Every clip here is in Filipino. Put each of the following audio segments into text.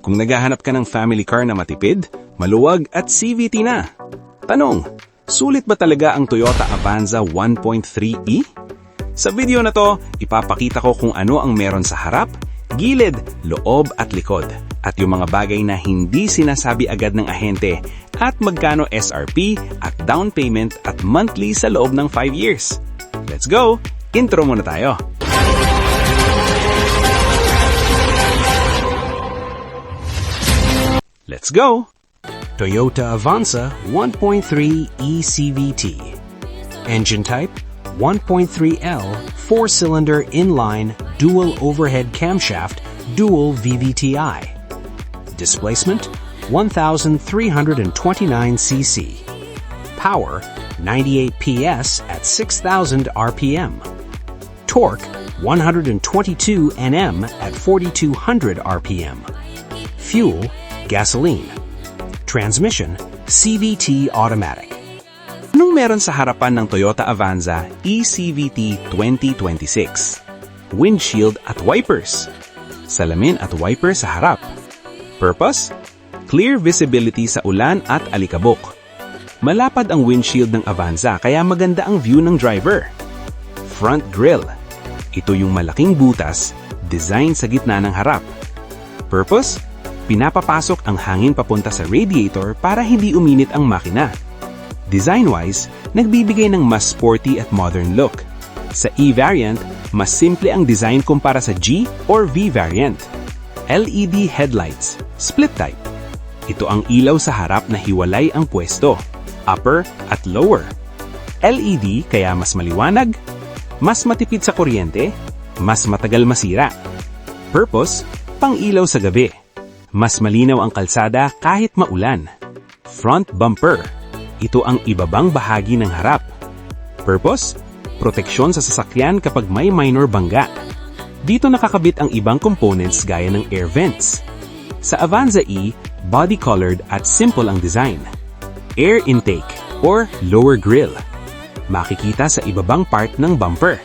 Kung naghahanap ka ng family car na matipid, maluwag at CVT na. Tanong, sulit ba talaga ang Toyota Avanza 1.3e? Sa video na to, ipapakita ko kung ano ang meron sa harap, gilid, loob at likod, at yung mga bagay na hindi sinasabi agad ng ahente, at magkano SRP at down payment at monthly sa loob ng 5 years. Let's go! Intro muna tayo! Let's go! Toyota Avanza 1.3 eCVT. Engine type 1.3L 4-cylinder inline dual overhead camshaft dual VVTi. Displacement 1,329 cc. Power 98 PS at 6,000 RPM. Torque 122 Nm at 4,200 RPM. Fuel gasoline. Transmission, CVT automatic. Anong meron sa harapan ng Toyota Avanza eCVT 2026? Windshield at wipers. Salamin at wiper sa harap. Purpose? Clear visibility sa ulan at alikabok. Malapad ang windshield ng Avanza kaya maganda ang view ng driver. Front grille. Ito yung malaking butas, design sa gitna ng harap. Purpose? Pinapapasok ang hangin papunta sa radiator para hindi uminit ang makina. Design-wise, nagbibigay ng mas sporty at modern look. Sa E variant, mas simple ang design kumpara sa G or V variant. LED headlights, split type. Ito ang ilaw sa harap na hiwalay ang pwesto, upper at lower. LED kaya mas maliwanag, mas matipid sa kuryente, mas matagal masira. Purpose, pang-ilaw sa gabi. Mas malinaw ang kalsada kahit maulan. Front bumper. Ito ang ibabang bahagi ng harap. Purpose? Proteksyon sa sasakyan kapag may minor bangga. Dito nakakabit ang ibang components gaya ng air vents. Sa Avanza E, body-colored at simple ang design. Air intake or lower grille. Makikita sa ibabang part ng bumper.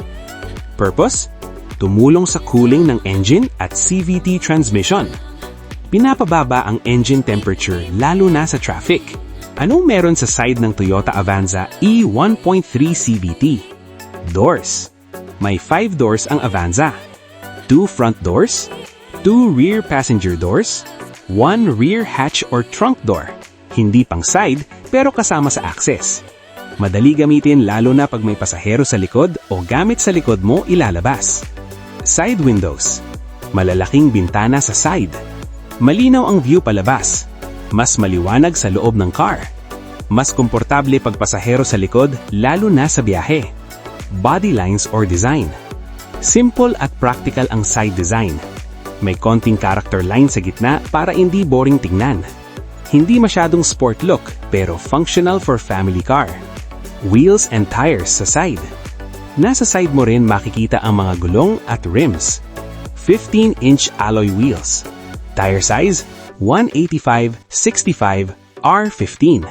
Purpose? Tumulong sa cooling ng engine at CVT transmission. Pinapababa ang engine temperature lalo na sa traffic. Anong meron sa side ng Toyota Avanza E 1.3 CVT? Doors. May 5 doors ang Avanza. 2 front doors, 2 rear passenger doors, 1 rear hatch or trunk door. Hindi pang side pero kasama sa access. Madali gamitin lalo na pag may pasahero sa likod o gamit sa likod mo ilalabas. Side windows. Malalaking bintana sa side. Malinaw ang view palabas. Mas maliwanag sa loob ng car. Mas komportable pag pasahero sa likod lalo na sa biyahe. Body lines or design. Simple at practical ang side design. May konting character line sa gitna para hindi boring tingnan. Hindi masyadong sport look pero functional for family car. Wheels and tires sa side. Nasa side mo rin makikita ang mga gulong at rims. 15-inch alloy wheels. Tire size, 185/65 R15.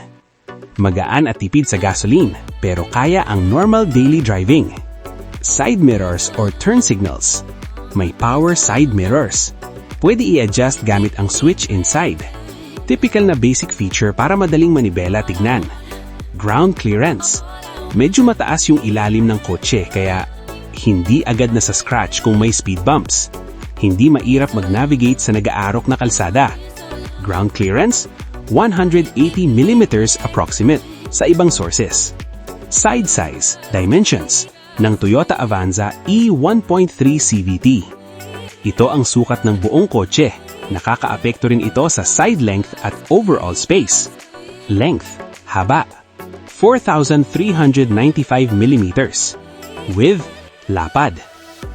Magaan at tipid sa gasoline, pero kaya ang normal daily driving. Side mirrors or turn signals. May power side mirrors. Pwede i-adjust gamit ang switch inside. Typical na basic feature para madaling manibela tignan. Ground clearance. Medyo mataas yung ilalim ng kotse kaya hindi agad na sa scratch kung may speed bumps. Hindi mairap mag-navigate sa nag-aarok na kalsada. Ground clearance, 180 mm approximate sa ibang sources. Side size, dimensions ng Toyota Avanza E 1.3 CVT. Ito ang sukat ng buong kotse. Nakakaapekto rin ito sa side length at overall space. Length, haba, 4,395 mm. Width, lapad,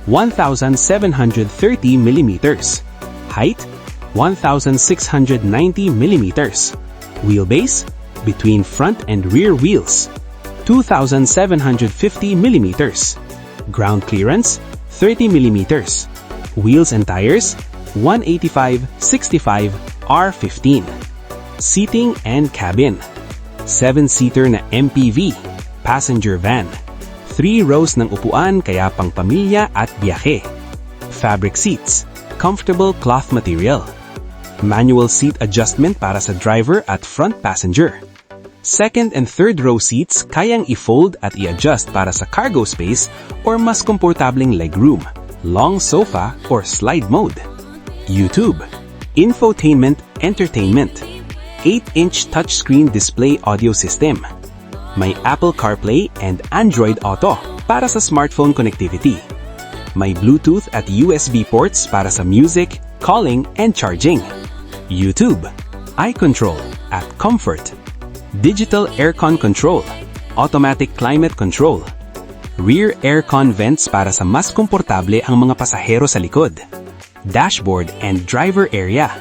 1,730 mm. Height, 1,690 mm. Wheelbase, between front and rear wheels, 2,750 mm. Ground clearance, 30 mm. Wheels and tires, 185/65 R15. Seating and cabin, 7-seater na MPV, passenger van. 3 rows ng upuan kaya pang pamilya at biyahe. Fabric seats, comfortable cloth material. Manual seat adjustment para sa driver at front passenger. Second and third row seats kayang i-fold at i-adjust para sa cargo space or mas komportableng legroom, long sofa or slide mode. YouTube, infotainment, entertainment, 8-inch touchscreen display audio system. May Apple CarPlay and Android Auto para sa smartphone connectivity. May Bluetooth at USB ports para sa music, calling, and charging. YouTube, eye control at comfort. Digital aircon control, automatic climate control. Rear aircon vents para sa mas komportable ang mga pasahero sa likod. Dashboard and driver area.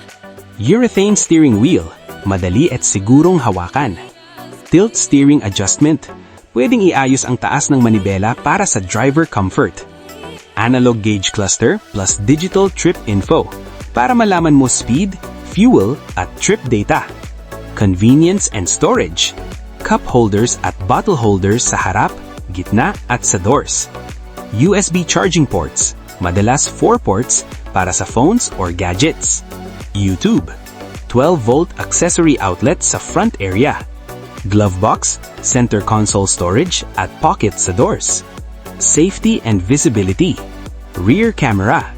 Urethane steering wheel, madali at sigurong hawakan. Tilt steering adjustment, pwedeng iayos ang taas ng manibela para sa driver comfort. Analog gauge cluster plus digital trip info para malaman mo speed, fuel, at trip data. Convenience and storage. Cup holders at bottle holders sa harap, gitna, at sa doors. USB charging ports, madalas 4 ports para sa phones or gadgets. YouTube, 12-volt accessory outlet sa front area. Glove box, center console storage, at pocket sa doors. Safety and visibility. Rear camera,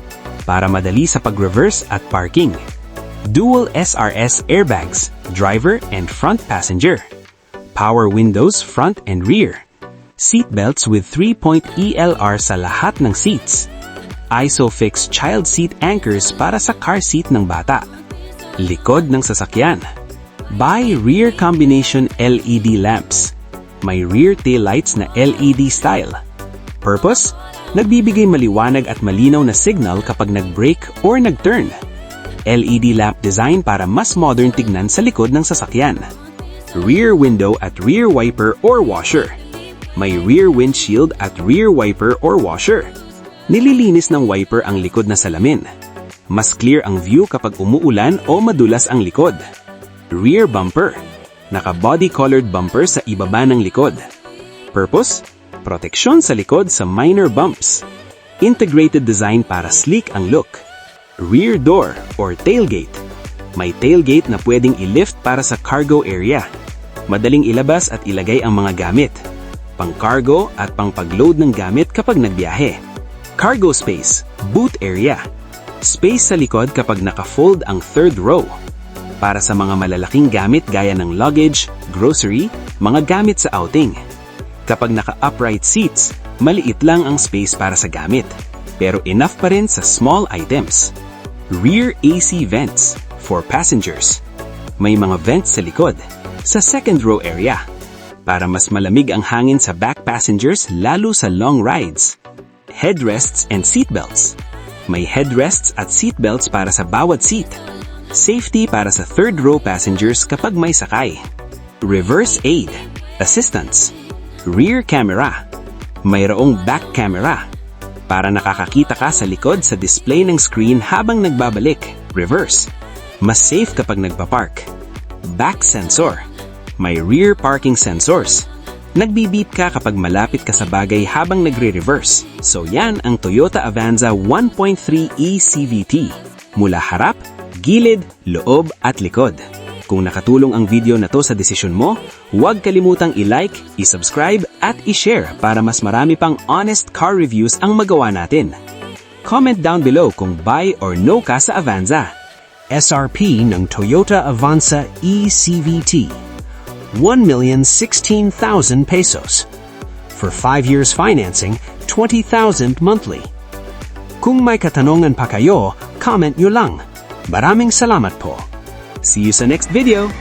para madali sa pag-reverse at parking. Dual SRS airbags, driver and front passenger. Power windows front and rear. Seat belts with 3-point ELR sa lahat ng seats. ISOFIX child seat anchors para sa car seat ng bata. Likod ng sasakyan. Buy rear combination LED lamps. May rear taillights na LED style. Purpose? Nagbibigay maliwanag at malinaw na signal kapag nag-brake or nag-turn. LED lamp design para mas modern tignan sa likod ng sasakyan. Rear window at rear wiper or washer. May rear windshield at rear wiper or washer. Nililinis ng wiper ang likod na salamin. Mas clear ang view kapag umuulan o madulas ang likod. Rear bumper. Naka-body-colored bumper sa ibaba ng likod. Purpose? Proteksyon sa likod sa minor bumps. Integrated design para sleek ang look. Rear door or tailgate. May tailgate na pwedeng i-lift para sa cargo area. Madaling ilabas at ilagay ang mga gamit. Pang-cargo at pang-pagload ng gamit kapag nagbiyahe. Cargo space, boot area. Space sa likod kapag naka-fold ang third row. Para sa mga malalaking gamit gaya ng luggage, grocery, mga gamit sa outing. Kapag naka-upright seats, maliit lang ang space para sa gamit. Pero enough pa rin sa small items. Rear AC vents for passengers. May mga vents sa likod, sa second row area. Para mas malamig ang hangin sa back passengers lalo sa long rides. Headrests and seatbelts. May headrests at seatbelts para sa bawat seat. Safety para sa third row passengers kapag may sakay. Reverse aid, assistance. Rear camera. Mayroong back camera. Para nakakakita ka sa likod sa display ng screen habang nagbabalik. Reverse. Mas safe kapag nagpapark. Back sensor. May rear parking sensors. Nagbi-beep ka kapag malapit ka sa bagay habang nagre-reverse. So yan ang Toyota Avanza 1.3e CVT. Mula harap, gilid, loob at likod. Kung nakatulong ang video na to sa desisyon mo, huwag kalimutang i-like, i-subscribe at i-share para mas marami pang honest car reviews ang magawa natin. Comment down below kung buy or no ka sa Avanza. SRP ng Toyota Avanza e-CVT. 1,016,000 pesos. For 5 years financing, 20,000 monthly. Kung may katanungan pa kayo, comment nyo lang. Maraming salamat po. See you sa next video!